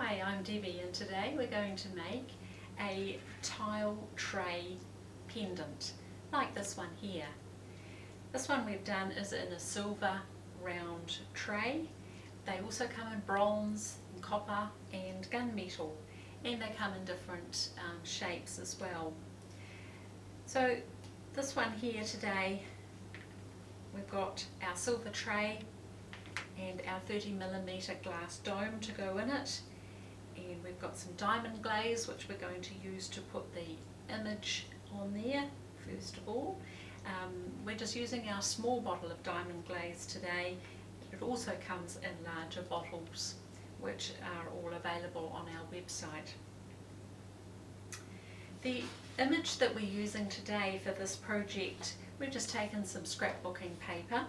Hi, I'm Debbie and today we're going to make a tile tray pendant like this one here. This one we've done is in a silver round tray. They also come in bronze, and copper and gunmetal, and they come in different shapes as well. So this one here today, we've got our silver tray and our 30mm glass dome to go in it, and we've got some diamond glaze which we're going to use to put the image on there first of all. We're just using our small bottle of diamond glaze today. It also comes in larger bottles which are all available on our website. The image that we're using today for this project, we've just taken some scrapbooking paper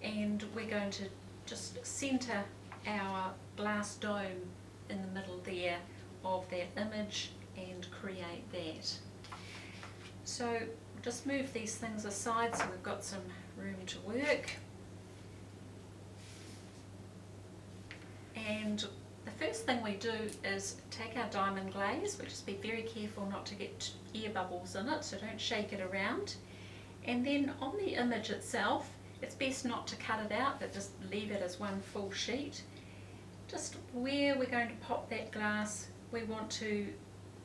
and we're going to just centre our glass dome in the middle there of that image and create that. So just move these things aside so we've got some room to work. And the first thing we do is take our diamond glaze, but just be very careful not to get air bubbles in it, so don't shake it around. And then on the image itself, it's best not to cut it out, but just leave it as one full sheet. Just where we're going to pop that glass, we want to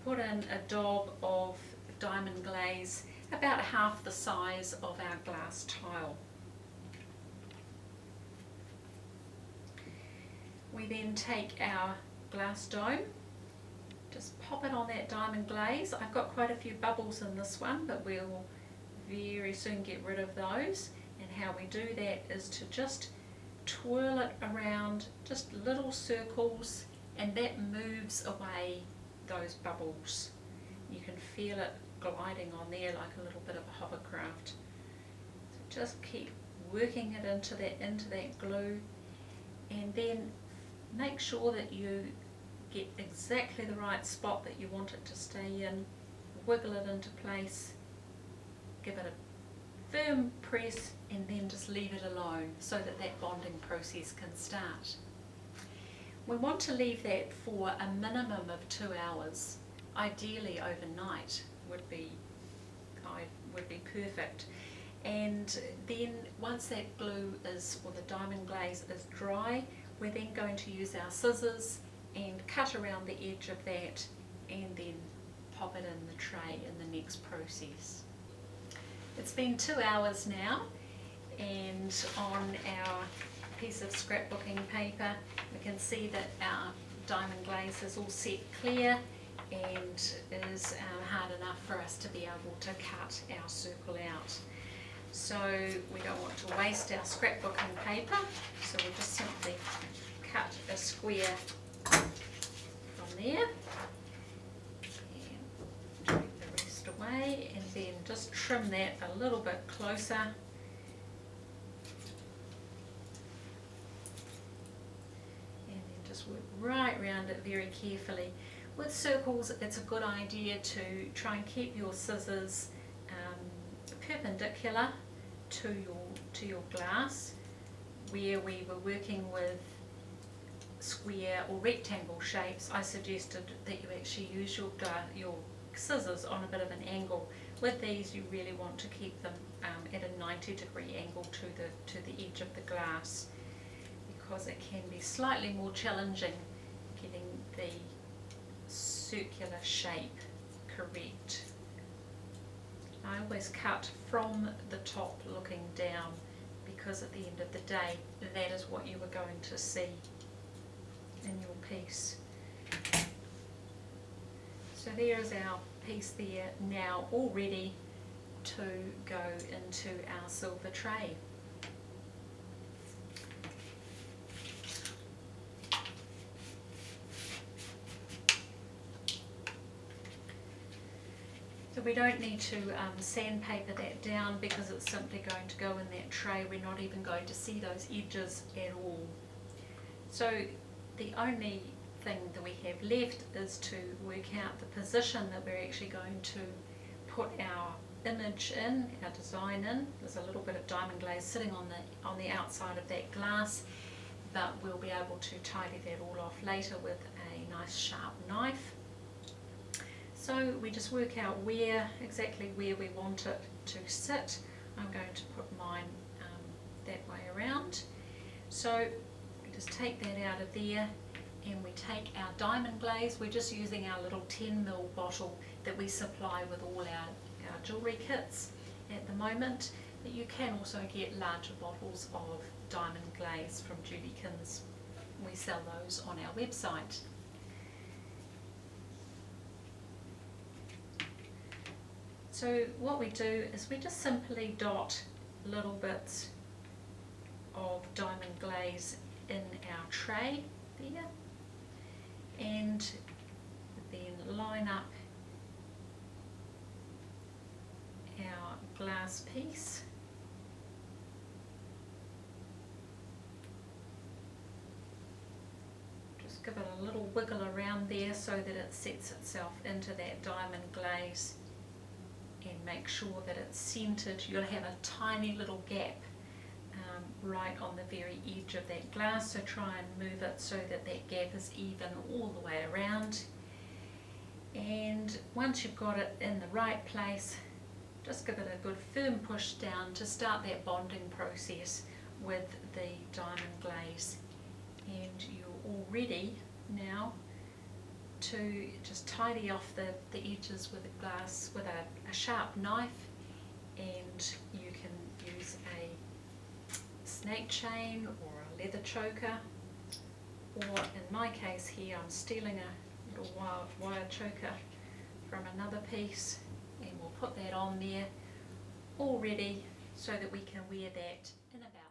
put in a daub of diamond glaze, about half the size of our glass tile. We then take our glass dome, just pop it on that diamond glaze. I've got quite a few bubbles in this one, but we'll very soon get rid of those. And how we do that is to just twirl it around, just little circles, and that moves away those bubbles. You can feel it gliding on there like a little bit of a hovercraft. So just keep working it into that glue, and then make sure that you get exactly the right spot that you want it to stay in. Wiggle it into place, give it a firm press, and then just leave it alone so that that bonding process can start. We want to leave that for a minimum of 2 hours. Ideally overnight would be perfect. And then once that glue is, or the diamond glaze is dry, we're then going to use our scissors and cut around the edge of that and then pop it in the tray in the next process. It's been 2 hours now, and on our piece of scrapbooking paper we can see that our diamond glaze is all set clear and is hard enough for us to be able to cut our circle out. So we don't want to waste our scrapbooking paper, so we'll just simply cut a square from there and take the rest away, and then just trim that a little bit closer. And then just work right around it very carefully. With circles, it's a good idea to try and keep your scissors perpendicular to your glass. Where we were working with square or rectangle shapes, I suggested that you actually use your scissors on a bit of an angle. With these, you really want to keep them at a 90-degree angle to the edge of the glass, because it can be slightly more challenging getting the circular shape correct. I always cut from the top looking down, because at the end of the day that is what you were going to see in your piece. So there is our piece there now, all ready to go into our silver tray. So we don't need to sandpaper that down, because it's simply going to go in that tray. We're not even going to see those edges at all. So the only thing that we have left is to work out the position that we're actually going to put our image in, our design in. There's a little bit of diamond glaze sitting on the outside of that glass, but we'll be able to tidy that all off later with a nice sharp knife. So we just work out exactly where we want it to sit. I'm going to put mine that way around. So we just take that out of there, and we take our diamond glaze. We're just using our little 10ml bottle that we supply with all our jewellery kits at the moment, but you can also get larger bottles of diamond glaze from Judykins. We sell those on our website. So what we do is we just simply dot little bits of diamond glaze in our tray there, and then line up our glass piece. Just give it a little wiggle around there so that it sets itself into that diamond glaze, and make sure that it's centered. You'll have a tiny little gap right on the very edge of that glass, so try and move it so that that gap is even all the way around. And once you've got it in the right place, just give it a good firm push down to start that bonding process with the diamond glaze. And you're all ready now to just tidy off the edges with a glass, with a sharp knife, and you can use a snake chain or a leather choker, or in my case here I'm stealing a little wire choker from another piece, and we'll put that on there all ready so that we can wear that in about